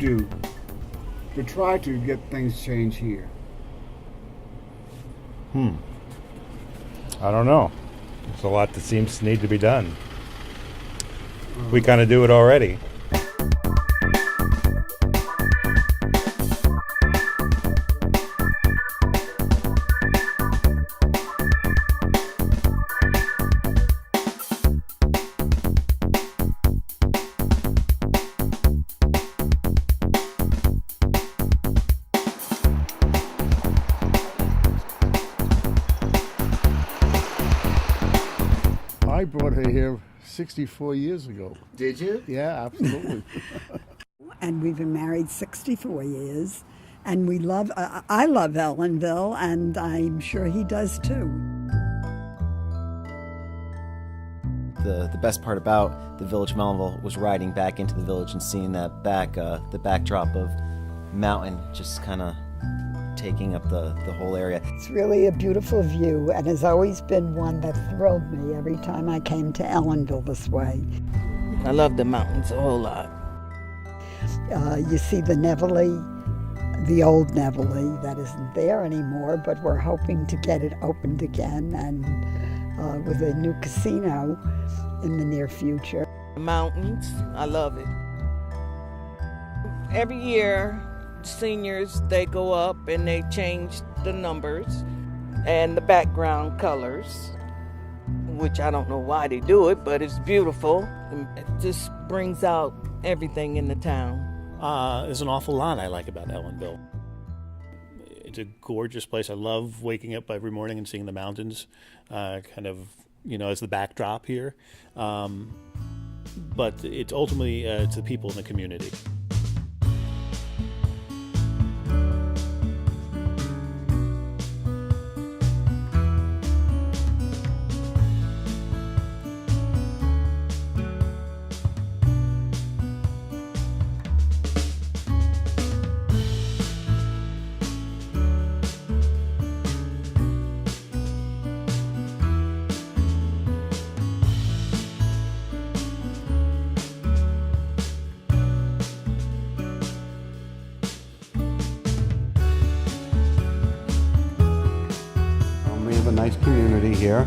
do to try to get things changed here? I don't know. There's a lot that seems to need to be done. We kind of do it already. I brought her here 64 years ago. Did you? Yeah, absolutely. And we've been married 64 years. And we love, I love Ellenville, and I'm sure he does too. The best part about the village of Ellenville was riding back into the village and seeing that the backdrop of mountain just kind of taking up the whole area. It's really a beautiful view, and has always been one that thrilled me every time I came to Ellenville this way. I love the mountains a whole lot. You see the Nevele, the old Nevele, that isn't there anymore, but we're hoping to get it opened again, and with a new casino in the near future. The mountains, I love it. Every year, seniors, they go up and they change the numbers and the background colors, which I don't know why they do it, but it's beautiful. It just brings out everything in the town. There's an awful lot I like about Ellenville. It's a gorgeous place. I love waking up every morning and seeing the mountains kind of, as the backdrop here. But it's ultimately it's the people in the community. We have a nice community here.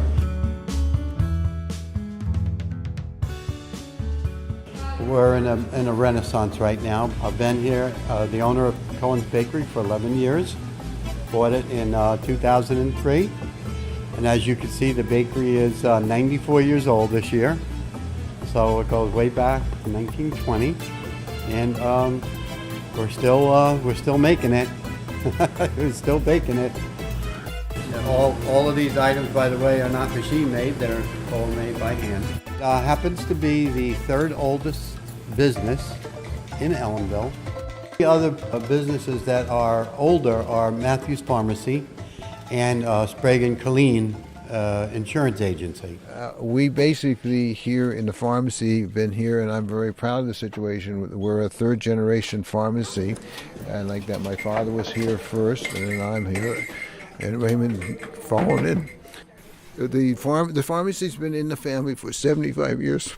We're in a renaissance right now. I've been here, the owner of Cohen's Bakery, for 11 years. Bought it in 2003. And as you can see, the bakery is 94 years old this year. So it goes way back to 1920. And we're still making it. We're still baking it. All of these items, by the way, are not machine made. They're all made by hand. Happens to be the third oldest business in Ellenville. The other businesses that are older are Matthews Pharmacy and Sprague & Colleen Insurance Agency. We basically here in the pharmacy been here, and I'm very proud of the situation. We're a third generation pharmacy, and like that, my father was here first, and then I'm here. And Raymond followed in. The pharmacy's been in the family for 75 years.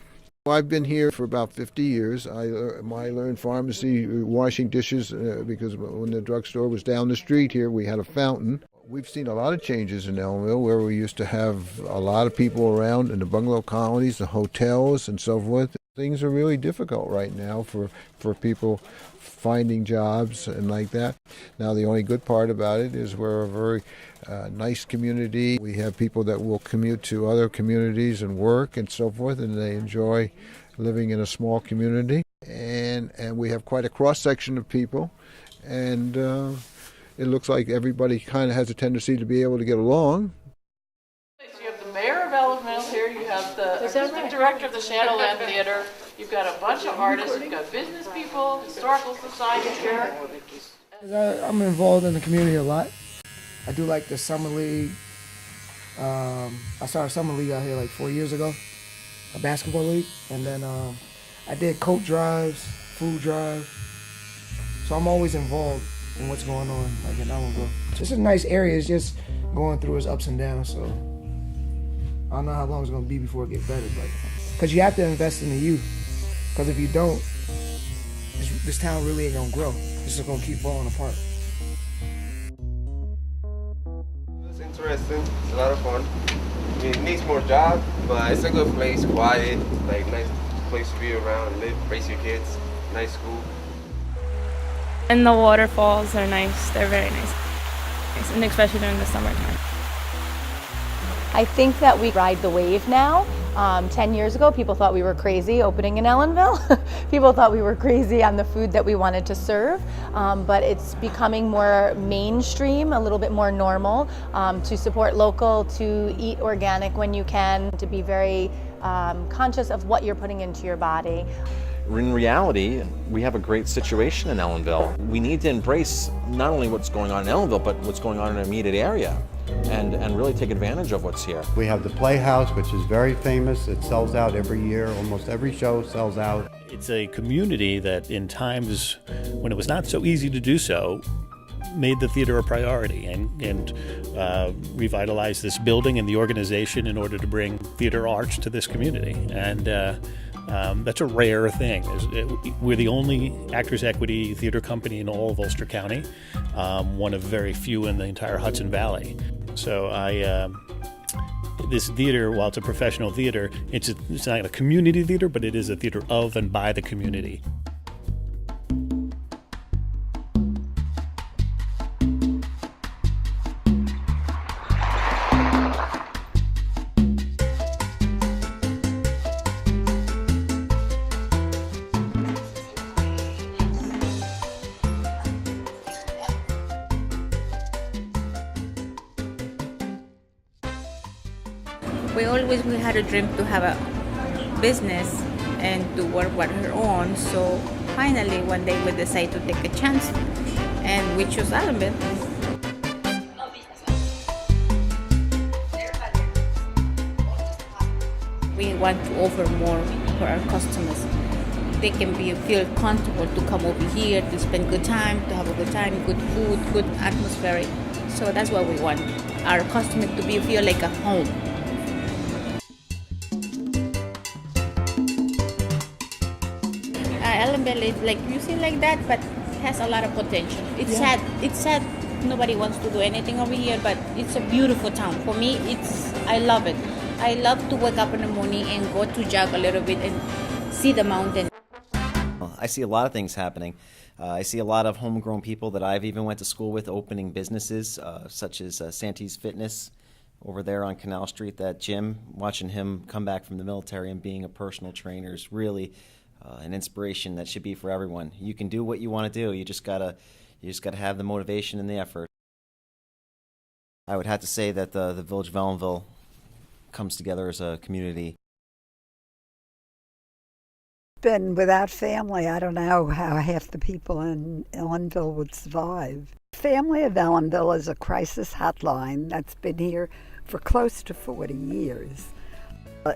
I've been here for about 50 years. I learned pharmacy washing dishes because when the drugstore was down the street here, we had a fountain. We've seen a lot of changes in Ellenville, where we used to have a lot of people around in the bungalow colonies, the hotels, and so forth. Things are really difficult right now for people finding jobs and like that. Now, the only good part about it is we're a very nice community. We have people that will commute to other communities and work and so forth, and they enjoy living in a small community. And we have quite a cross-section of people, and it looks like everybody kind of has a tendency to be able to get along. You have the mayor of Ellenville here, you have the assistant director of the Shadowland Theater, you've got a bunch of artists, you've got business people, historical society here. I'm involved in the community a lot. I do like the summer league. I started summer league out here like 4 years ago, a basketball league, and then I did coat drives, food drives. So I'm always involved in what's going on, like in Ellenville. It's a nice area. It's just going through its ups and downs. So I don't know how long it's gonna be before it gets better, but because you have to invest in the youth. Because if you don't, this town really ain't gonna grow. This is gonna keep falling apart. It's interesting. It's a lot of fun. I mean, it needs more jobs, but it's a good place, quiet, like nice place to be around, live, raise your kids, nice school. And the waterfalls are nice. They're very nice. And especially during the summertime. I think that we ride the wave now. 10 years ago, people thought we were crazy opening in Ellenville. People thought we were crazy on the food that we wanted to serve, but it's becoming more mainstream, a little bit more normal, to support local, to eat organic when you can, to be very conscious of what you're putting into your body. In reality, we have a great situation in Ellenville. We need to embrace not only what's going on in Ellenville, but what's going on in the immediate area, and really take advantage of what's here. We have the Playhouse, which is very famous. It sells out every year. Almost every show sells out. It's a community that in times when it was not so easy to do so, made the theater a priority and revitalized this building and the organization in order to bring theater arts to this community. And that's a rare thing. We're the only Actors Equity theater company in all of Ulster County, one of very few in the entire Hudson Valley. So this theater, while it's a professional theater, it's not a community theater, but it is a theater of and by the community. We had a dream to have a business and to work with her own. So finally one day we decided to take a chance and we chose Ellenville. We want to offer more for our customers. They can feel comfortable to come over here, to spend good time, to have a good time, good food, good atmosphere. So that's what we want, our customers to feel like a home. Ellenville is like, you see like that, but has a lot of potential. It's sad nobody wants to do anything over here, but it's a beautiful town. For me, I love it. I love to wake up in the morning and go to jog a little bit and see the mountain. I see a lot of things happening. I see a lot of homegrown people that I've even went to school with opening businesses, such as Santee's Fitness over there on Canal Street. That gym, watching him come back from the military and being a personal trainer is really an inspiration that should be for everyone. You can do what you want to do. You just gotta have the motivation and the effort. I would have to say that the Village of Ellenville comes together as a community. Been without family, I don't know how half the people in Ellenville would survive. Family of Ellenville is a crisis hotline that's been here for close to 40 years.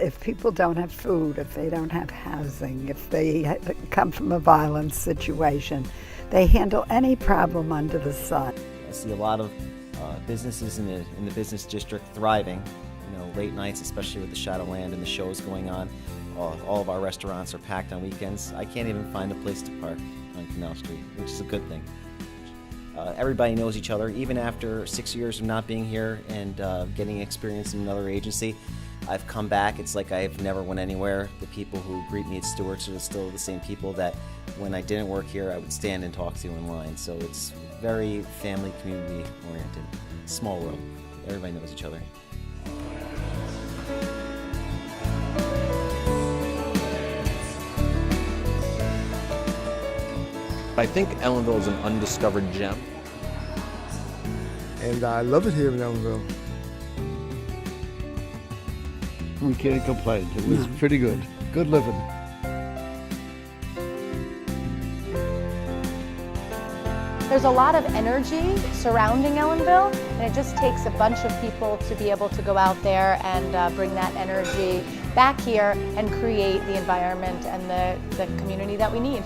If people don't have food, if they don't have housing, if they come from a violent situation, they handle any problem under the sun. I see a lot of businesses in the business district thriving. You know, late nights, especially with the Shadowland and the shows going on. All of our restaurants are packed on weekends. I can't even find a place to park on Canal Street, which is a good thing. Everybody knows each other, even after 6 years of not being here and getting experience in another agency. I've come back. It's like I've never went anywhere. The people who greet me at Stewart's are still the same people that when I didn't work here, I would stand and talk to in line. So it's very family, community oriented. Small world. Everybody knows each other. I think Ellenville is an undiscovered gem. And I love it here in Ellenville. We can't complain. It was pretty good. Good living. There's a lot of energy surrounding Ellenville, and it just takes a bunch of people to be able to go out there and bring that energy back here and create the environment and the community that we need.